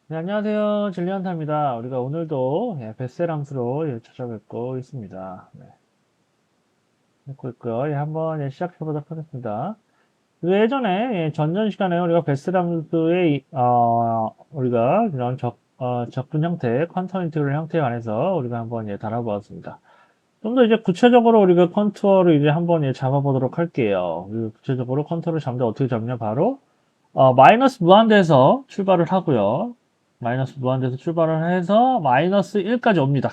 네, 안녕하세요. 진리안타입니다. 우리가 오늘도 베세랑스로 찾아뵙고 있습니다. 네, 듣고 있고요. 한번 시작해보도록 하겠습니다. 예전에 전전 시간에 우리가 베세랑스의 우리가 이런 적분 형태, 컨투어 인티그럴 형태에 관해서 우리가 한번 다뤄보았습니다. 좀 더 이제 구체적으로 우리가 컨투어를 이제 한번 잡아보도록 할게요. 구체적으로 컨투어를 잡는데 어떻게 잡냐? 바로 마이너스 무한대에서 출발을 하고요. 마이너스 무한대에서 출발을 해서 마이너스 1까지 옵니다.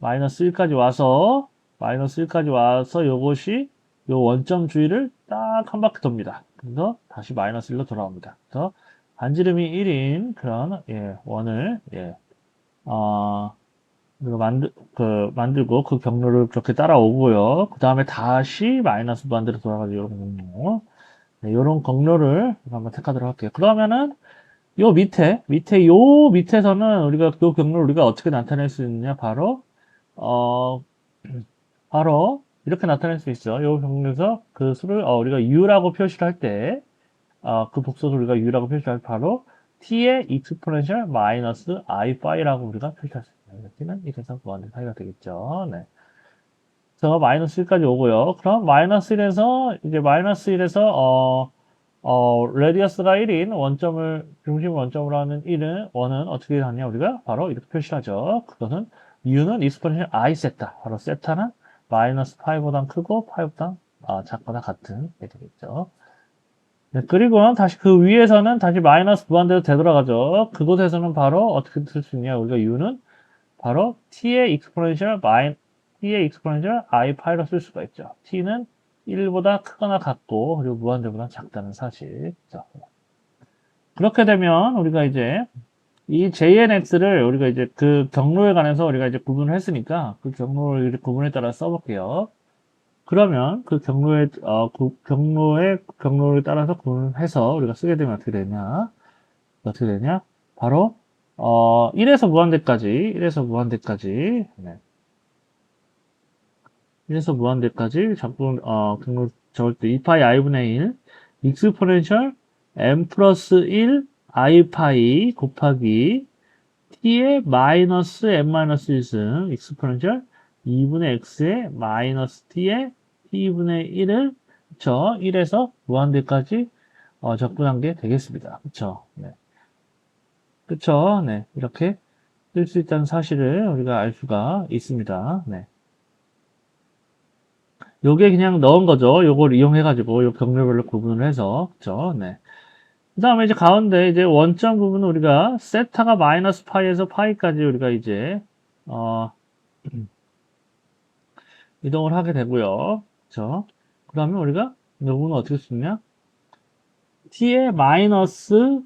마이너스 1까지 와서, 마이너스 1까지 와서 요것이 요 원점 주위를 딱 한 바퀴 돕니다. 그래서 다시 마이너스 1로 돌아옵니다. 그래서 반지름이 1인 그런, 원을, 어, 우리가 만들고 그 경로를 그렇게 따라오고요. 그 다음에 다시 마이너스 무한대로 돌아가지고 이런 경로. 네, 요런 경로를 한번 택하도록 할게요. 그러면은 요 요 밑에서는 우리가 요 경로를 우리가 어떻게 나타낼 수 있느냐? 바로 어 바로 이렇게 나타낼 수 있어. 요 경로에서 그 수를 우리가 u라고 표시를 할 때, 그 복소를 우리가 u라고 표시할 때 바로 t의 exponential 마이너스 i 파이라고 우리가 표시할 수 있어요. 여기는 1에서 무한대 사이가 되겠죠. 네. 그래서 마이너스 1까지 오고요. 그럼 마이너스 1에서 이제 마이너스 1에서 레디어스가 1인 원점을, 중심 원점으로 하는 1은, 원은 어떻게 하냐, 우리가 바로 이렇게 표시하죠. 그것은, u는 익스포넨셜 i 세타. 바로 세타는 마이너스 파이보다 크고, 파이보다 작거나 같은 게 되겠죠. 네, 그리고 다시 그 위에서는 다시 마이너스 무한대로 되돌아가죠. 그곳에서는 바로 어떻게 쓸 수 있냐, 우리가 u는 바로 t의 익스포넨셜 i 파이로 쓸 수가 있죠. t는 1보다 크거나 같고, 그리고 무한대보다 작다는 사실. 자, 그렇게 되면 우리가 이제 이 JNX를 우리가 이제 그 경로에 관해서 우리가 이제 구분을 했으니까 그 경로를 구분에 따라 써볼게요. 그러면 그 경로를 따라서 구분해서 우리가 쓰게 되면 어떻게 되냐? 바로 1에서 무한대까지, 1에서 무한대까지, 네. 1에서 무한대까지 경로 적을 때 2파이 i분의 1 익스포넨셜 m 플러스 1 i 파이 곱하기 t의 마이너스 m 마이너스 1승 익스포넨셜 2분의 x의 마이너스 t의 t분의 1을 그쵸? 1에서 무한대까지 적분한 게 되겠습니다. 그쵸? 네. 그쵸? 네. 이렇게 쓸 수 있다는 사실을 우리가 알 수가 있습니다. 네. 요게 그냥 넣은 거죠. 요걸 이용해가지고 요 경로별로 구분을 해서 그쵸? 네. 그 다음에 이제 가운데 이제 원점 부분은 우리가 세타가 마이너스 파이에서 파이까지 우리가 이제 어, 이동을 하게 되고요. 그쵸? 그러면 우리가 이 부분은 어떻게 쓰냐? t의 마이너스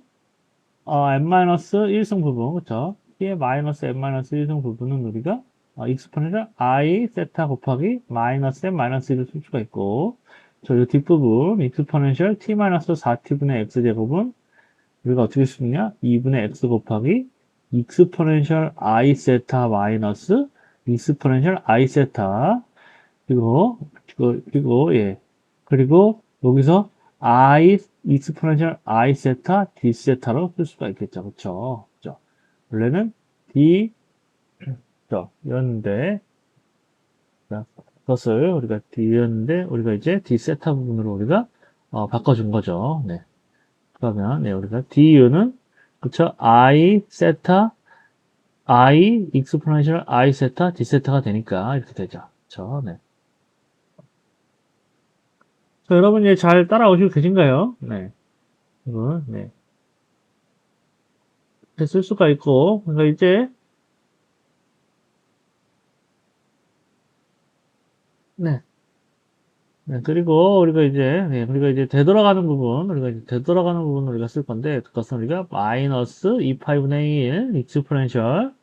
n-1승 부분, 그쵸? t의 마이너스 n-1승 부분은 우리가 익스포넨셜 i 세타 곱하기 마이너스 n-1을 쓸 수가 있고, 이 뒷부분 익스포넨셜 t-4t분의 x제곱은 우리가 어떻게 쓰느냐? 2분의 x 곱하기 익스포넨셜 i 세타 마이너스 익스포넨셜 i 세타 그리고 여기서 i 익스포넨셜 i 세타 d 세타로 쓸 수가 있겠죠. 그쵸? 그쵸? 원래는 d 였는데 그것을 우리가 d였는데 우리가 이제 d 세타 부분으로 우리가 바꿔준 거죠. 네. 그러면 네, 우리가 du는 그쵸? i 세타 i 익스포넨셜 i 세타 d 세타가 되니까 이렇게 되죠. 그쵸? 네. 자, 여러분 이제 잘 따라오시고 계신가요? 네. 이거, 네. 이렇게 쓸 수가 있고, 그러니까 이제, 네. 네, 그리고 우리가 이제 되돌아가는 부분, 우리가 쓸 건데, 그것은 우리가 마이너스 2파이분의 1, 익스포넨셜,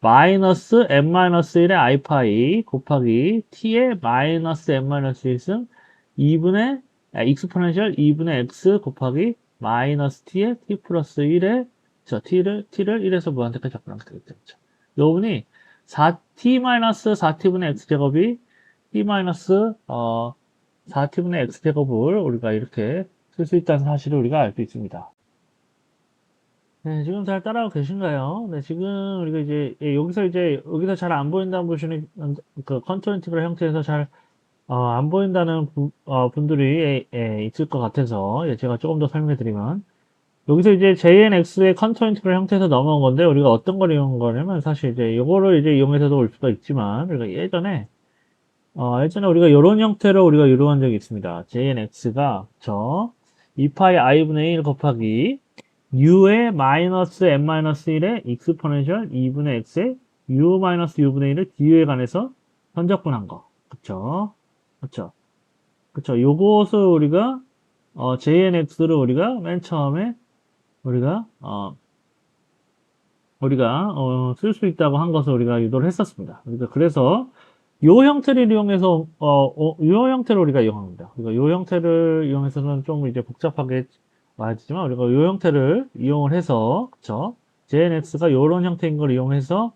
마이너스 n-1의 i파이 곱하기 t의 마이너스 n-1승 2분의, 익스포넨셜 2분의 x 곱하기 마이너스 t의 t 플러스 1의, t를 1에서 무한대까지 접근하게 되겠죠. 요 부분이 4t-4t분의 x제곱이 t 마이너스 4t분의 x제곱을 우리가 이렇게 쓸 수 있다는 사실을 우리가 알 수 있습니다. 네, 지금 잘 따라오고 계신가요? 네, 지금 우리가 이제 예, 여기서 잘 안 보인다는 보시는 그 컨트롤 인티그럴 형태에서 잘 안 보인다는 분들이 있을 것 같아서 예, 제가 조금 더 설명해 드리면 여기서 이제 JNX의 컨트롤 인티그럴 형태에서 넘어온 건데 우리가 어떤 걸 이용한 거냐면 사실 이제 요거를 이제 이용해서도 올 수가 있지만 우리가 예전에 우리가 이런 형태로 우리가 이루어한 적이 있습니다. JNX가 2파이 i분의 1 곱하기 u의 마이너스 n-1의 익스포넨셜 2분의 x의 u 마이너스 u분의 1을 du에 관해서 선적분한 거. 그쵸? 그쵸? 그쵸? 요것을 우리가, JNX를 우리가 맨 처음에 우리가, 쓸 수 있다고 한 것을 우리가 유도를 했었습니다. 그래서 요 형태를 이용해서, 요 형태를 우리가 이용합니다. 요 형태를 이용해서는 좀 이제 복잡하게 말하지만, 우리가 요 형태를 이용을 해서, 그쵸? JNX가 요런 형태인 걸 이용해서,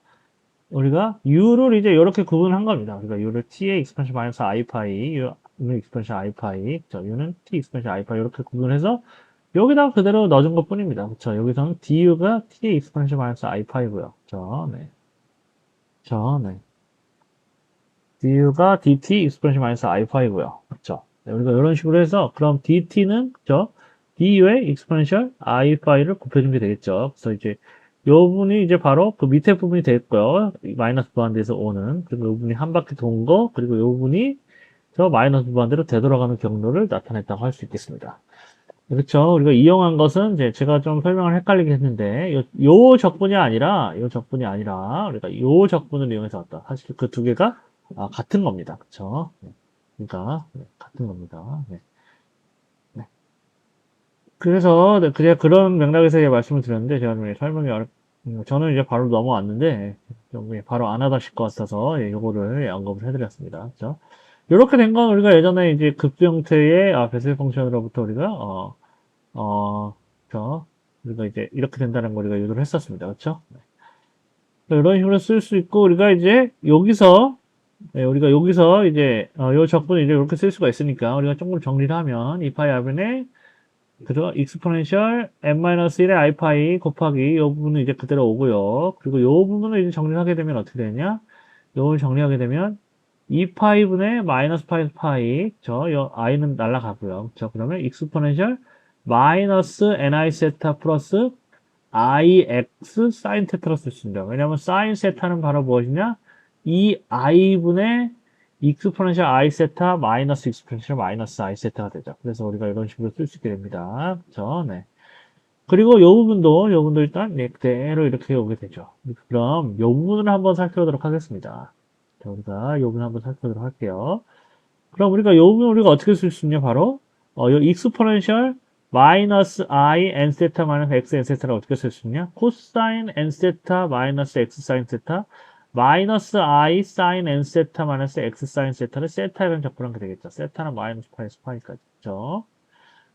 우리가 U를 이제 이렇게 구분한 겁니다. 우리가 U를 T의 익스펜션 마이너스 i파이, U는 익스펜션 i파이, 그쵸? U는 T 익스펜션 i파이 이렇게 구분해서, 여기다가 그대로 넣어준 것 뿐입니다. 그쵸? 여기서는 DU가 T의 익스펜션 마이너스 i파이고요. 그쵸? 네. 그쵸? 네. du가 dt 익스프레션 마이너스 i5고요. 그렇죠? 네, 우리가 이런 식으로 해서 그럼 dt는 그죠? du의 익스포넨셜 i5를 곱해준 게 되겠죠. 그래서 이제 요 부분이 이제 바로 그 밑에 부분이 되겠고요. 마이너스 무한대에서 오는 그리고 요 부분이 한 바퀴 돈 거 그리고 요 부분이 저 마이너스 무한대로 되돌아가는 경로를 나타냈다고 할 수 있겠습니다. 그렇죠. 우리가 이용한 것은 이제 제가 좀 설명을 헷갈리게 했는데 요 적분이 아니라 우리가 요 적분을 이용해서 왔다. 사실 그 두 개가 같은 겁니다. 그렇죠. 그러니까 같은 겁니다. 네. 네. 그래서 그냥 그런 맥락에서 말씀을 드렸는데 제가 좀 설명이 저는 이제 바로 넘어왔는데 좀 바로 안 하다실 것 같아서 요거를 언급을 해드렸습니다. 그렇죠. 이렇게 된 건 우리가 예전에 이제 급수 형태의 베셀 펑션으로부터 우리가 그렇죠. 우리가 이제 이렇게 된다는 걸 우리가 유도를 했었습니다. 그렇죠? 이런 식으로 쓸 수 있고 우리가 이제 여기서 이제 요 적분을 이제 이렇게 쓸 수가 있으니까 우리가 조금 정리를 하면 2파이 r분의 그죠? 익스포넨셜 n-1의 i파이 곱하기 요 부분은 이제 그대로 오고요. 그리고 요 부분을 이제 정리를 하게 되면 어떻게 되냐? 요걸 정리하게 되면 2파이분의 마이너스 파이, 요 i는 날라가고요. 그러면 익스포넨셜 마이너스 ni 세타 플러스 ix 사인 테타로 쓸 수 있습니다. 왜냐하면 사인 세타는 바로 무엇이냐? 이 i분의 익스포넨셜 i 세타 마이너스 익스포넨셜 마이너스 i 세타가 되죠. 그래서 우리가 이런 식으로 쓸 수 있게 됩니다. 그렇죠? 네. 그리고 요 부분도 일단 그대로 이렇게 오게 되죠. 그럼 요 부분을 한번 살펴보도록 하겠습니다. 자, 우리가 요 부분 한번 살펴보도록 할게요. 그럼 요 부분 우리가 어떻게 쓸 수 있냐? 바로 요 익스포넨셜 마이너스 i n 세타 마이너스 x n 세타를 어떻게 쓸 수 있냐? 코사인 n 세타 마이너스 x 사인 세타 마이너스 i 사인 n 세타 마이너스 x 사인 세타를 세타라는 적분한 게 되겠죠. 세타는 마이너스 파이에서 파이까지. 그렇죠?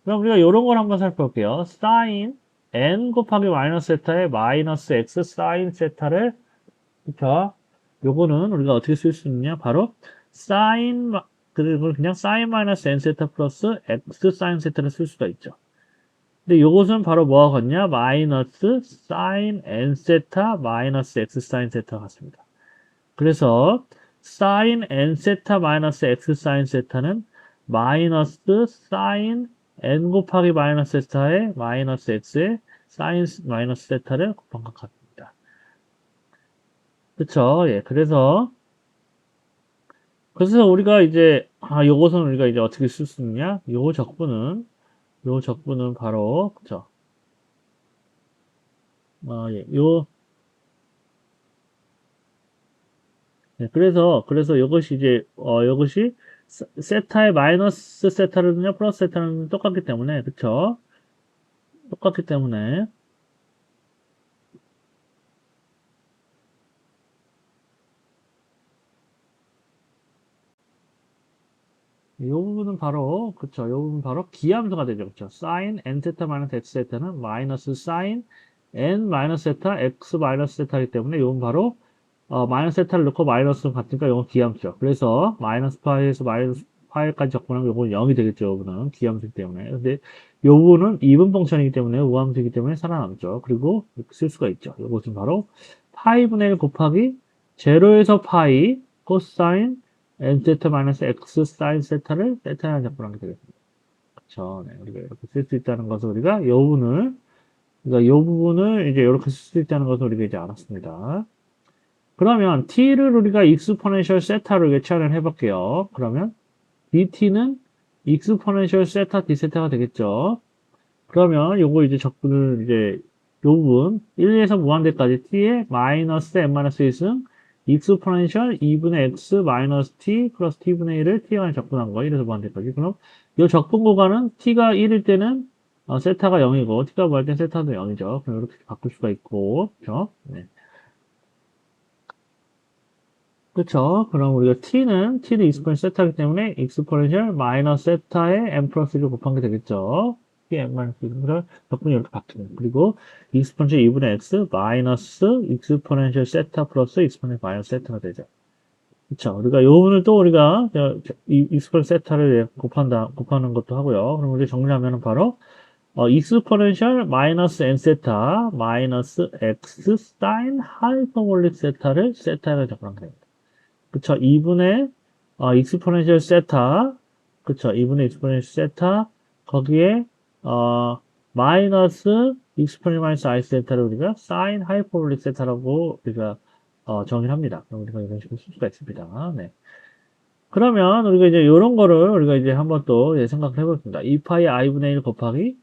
그럼 우리가 이런 걸 한번 살펴볼게요. 사인 n 곱하기 마이너스 세타에 마이너스 x 사인 세타를 그쵸? 요거는 우리가 어떻게 쓸 수 있냐? 바로 사인 그리고 그냥 사인 마이너스 n 세타 플러스 x 사인 세타를 쓸 수가 있죠. 근데 요것은 바로 뭐가 같냐? 마이너스 사인 n 세타 마이너스 x 사인 세타 같습니다. 그래서 사인 n 세타 마이너스 x 사인 세타는 마이너스 사인 n 곱하기 마이너스 세타의 마이너스 x의 사인 마이너스 세타를 곱한 것 같습니다. 그쵸? 예. 그래서 우리가 이제 요것은 우리가 이제 어떻게 쓸 수 있냐? 요 적분은 바로 그쵸? 예. 네, 그래서 요것이 이제 요것이 세타의 마이너스 세타는요 플러스 세타는 똑같기 때문에 그쵸? 똑같기 때문에 이 부분은 바로 그쵸? 이 부분 바로 기함수가 되죠. 그쵸? sin n 세타 마이너스 x 세타는 마이너스 sin n 마이너스 세타 x 마이너스 세타이기 때문에 이건 바로 마이너스 세타를 넣고 마이너스 같으니까 이건 기함수죠. 그래서 마이너스 파이에서 마이너스 파이까지 적분하면 요건 0이 되겠죠. 요거는 기함수이기 때문에. 근데 요 부분은 이분 펑션이기 때문에 우함수이기 때문에 살아남죠. 그리고 이렇게 쓸 수가 있죠. 요것은 바로 파이분의 1 곱하기 제로에서 파이 코사인 n 세타 마이너스 x 사인 세타를 세타에 적분하게 되겠습니다. 그렇죠. 네, 우리가 이렇게 쓸 수 있다는 것을 우리가 요 부분을 그러니까 요 부분을 이제 이렇게 쓸 수 있다는 것을 우리가 이제 알았습니다. 그러면 t를 우리가 익스포넨셜 세타로 예찬을 해볼게요. 그러면 dt는 익스포넨셜 세타 d 세타가 되겠죠. 그러면 요거 이제 적분을 이제 요 부분 1에서 무한대까지 t의 마이너스 n-1승 익스포넨셜 2분의 x 마이너스 t 플러스 t분의 1을 t에 관해 적분한 거 1에서 무한대까지. 그럼 요 적분 구간은 t가 1일 때는 세타가 0이고 t가 무할 때는 세타도 0이죠. 그럼 이렇게 바꿀 수가 있고 그렇죠? 네. 그쵸? 그럼 우리가 t는 익스포넨셜 세타이기 때문에 익스포넨셜 마이너스 세타에 n 플러스 1을 곱한 게 되겠죠? t n 마이너스 1을 적분이 이렇게 바뀌는. 그리고 익스포넨셜 2분의 x 마이너스 익스포넨셜 세타 플러스 익스포넨셜 마이너스 세타가 되죠. 그쵸? 우리가 요 부분을 또 우리가 이 익스포넨셜 세타를 곱하는 것도 하고요. 그럼 우리 정리하면 바로 익스포넨셜 마이너스 n 세타 마이너스 x 사인 하이퍼볼릭 세타를 세타에 적분하게 됩니다. 그쵸. 2분의 익스포넨셜 세타 그쵸. 2분의 익스포넨셜 세타 거기에 마이너스 익스포넨셜 마이너스 i 세타를 우리가 사인 하이퍼볼릭 세타라고 우리가 정의를 합니다. 그럼 우리가 이런 식으로 쓸 수가 있습니다. 네. 그러면 우리가 이제 이런 거를 우리가 이제 한번 또 생각을 해보겠습니다. 2파이 i분의 1 곱하기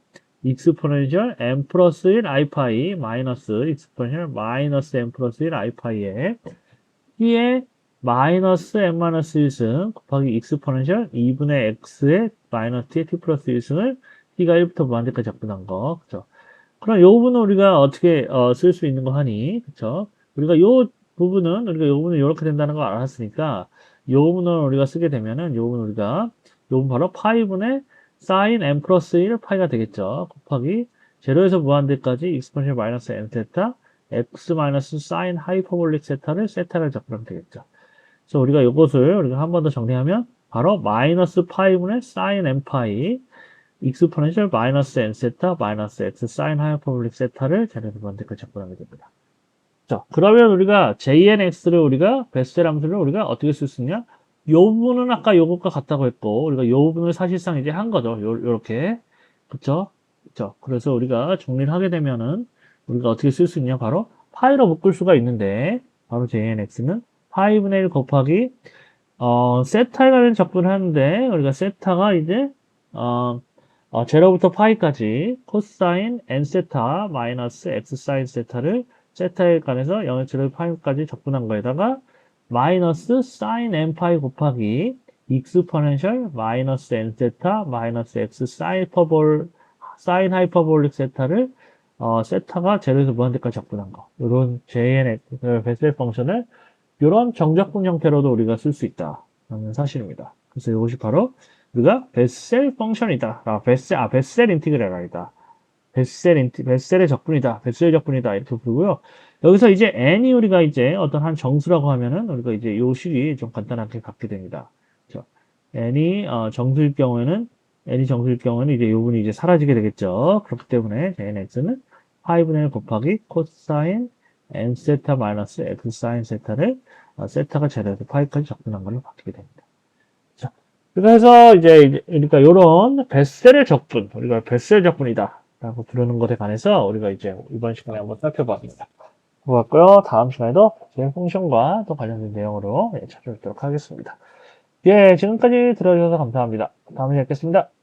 익스포넨셜 n 플러스 1 i파이 마이너스 익스포넨셜 마이너스 n 플러스 1 i파이에 t의 마이너스 n-1승 곱하기 익스포넨셜 2분의 x의 마이너스 t의 t 플러스 1승을 t가 1부터 무한대까지 적분한 거. 그쵸? 그럼 이 부분은 우리가 어떻게 쓸 수 있는 거 하니? 그쵸? 우리가 요 부분은 이렇게 된다는 걸 알았으니까 요 부분을 우리가 쓰게 되면은 요 부분 요 부분 바로 파이분의 사인 n 플러스 1 파이가 되겠죠. 곱하기 제로에서 무한대까지 익스포넨셜 마이너스 n 세타 x 마이너스 사인 하이퍼볼릭 세타를 세타를 적분하면 되겠죠. 그래서 우리가 이것을 우리가 한 번 더 정리하면 바로 마이너스 파이분의 사인 n 파이 익스포넨셜 마이너스 n 세타 마이너스 x 사인 하이퍼볼릭 세타를 제로에서 무한대까지 적분하게 됩니다. 자, 그러면 우리가 jnx를 우리가 베셀 함수를 우리가 어떻게 쓸 수 있냐? 요 부분은 아까 요것과 같다고 했고 우리가 요 부분을 사실상 이제 한 거죠. 요렇게. 그쵸? 그쵸? 그래서 우리가 정리를 하게 되면은 우리가 어떻게 쓸 수 있냐? 바로 파이로 묶을 수가 있는데 바로 jnx는 파이분의 1 곱하기 세타에 관련 적분을 하는데 우리가 세타가 이제 제로부터 파이까지 코사인 n 세타 마이너스 x 사인 세타를 세타에 관해서 0에서 파이까지 적분한 거에다가 마이너스 사인 n 파이 곱하기 익스포넨셜 마이너스 n 세타 마이너스 x 사인 하이퍼볼릭 세타를 세타가 제로에서 무한대까지 적분한 거. 이런 JNX 베셀 펑션을 이런 정적분 형태로도 우리가 쓸 수 있다는 사실입니다. 그래서 이것이 바로 우리가 베셀 펑션이다. 베셀 인티그랄 아니다. 베셀의 적분이다. 베셀 적분이다. 이렇게 부르고요. 여기서 이제 n이 우리가 이제 어떤 한 정수라고 하면은 우리가 이제 요 식이 좀 간단하게 갖게 됩니다. 그렇죠? n이 정수일 경우에는 이제 요 분이 이제 사라지게 되겠죠. 그렇기 때문에 nx는 파이분의 1 곱하기 코사인 n 세타 마이너스 x 사인 세타를 세타가 제로에서 파이까지 적분한 걸로 바뀌게 됩니다. 자, 그래서 이제 그러니까 요런 베셀의 적분, 우리가 베셀 적분이다 라고 부르는 것에 관해서 우리가 이제 이번 시간에 한번 살펴봤습니다. 고맙고요. 다음 시간에도 제 펑션과 또 관련된 내용으로 찾아뵙도록 하겠습니다. 예, 지금까지 들어주셔서 감사합니다. 다음에 뵙겠습니다.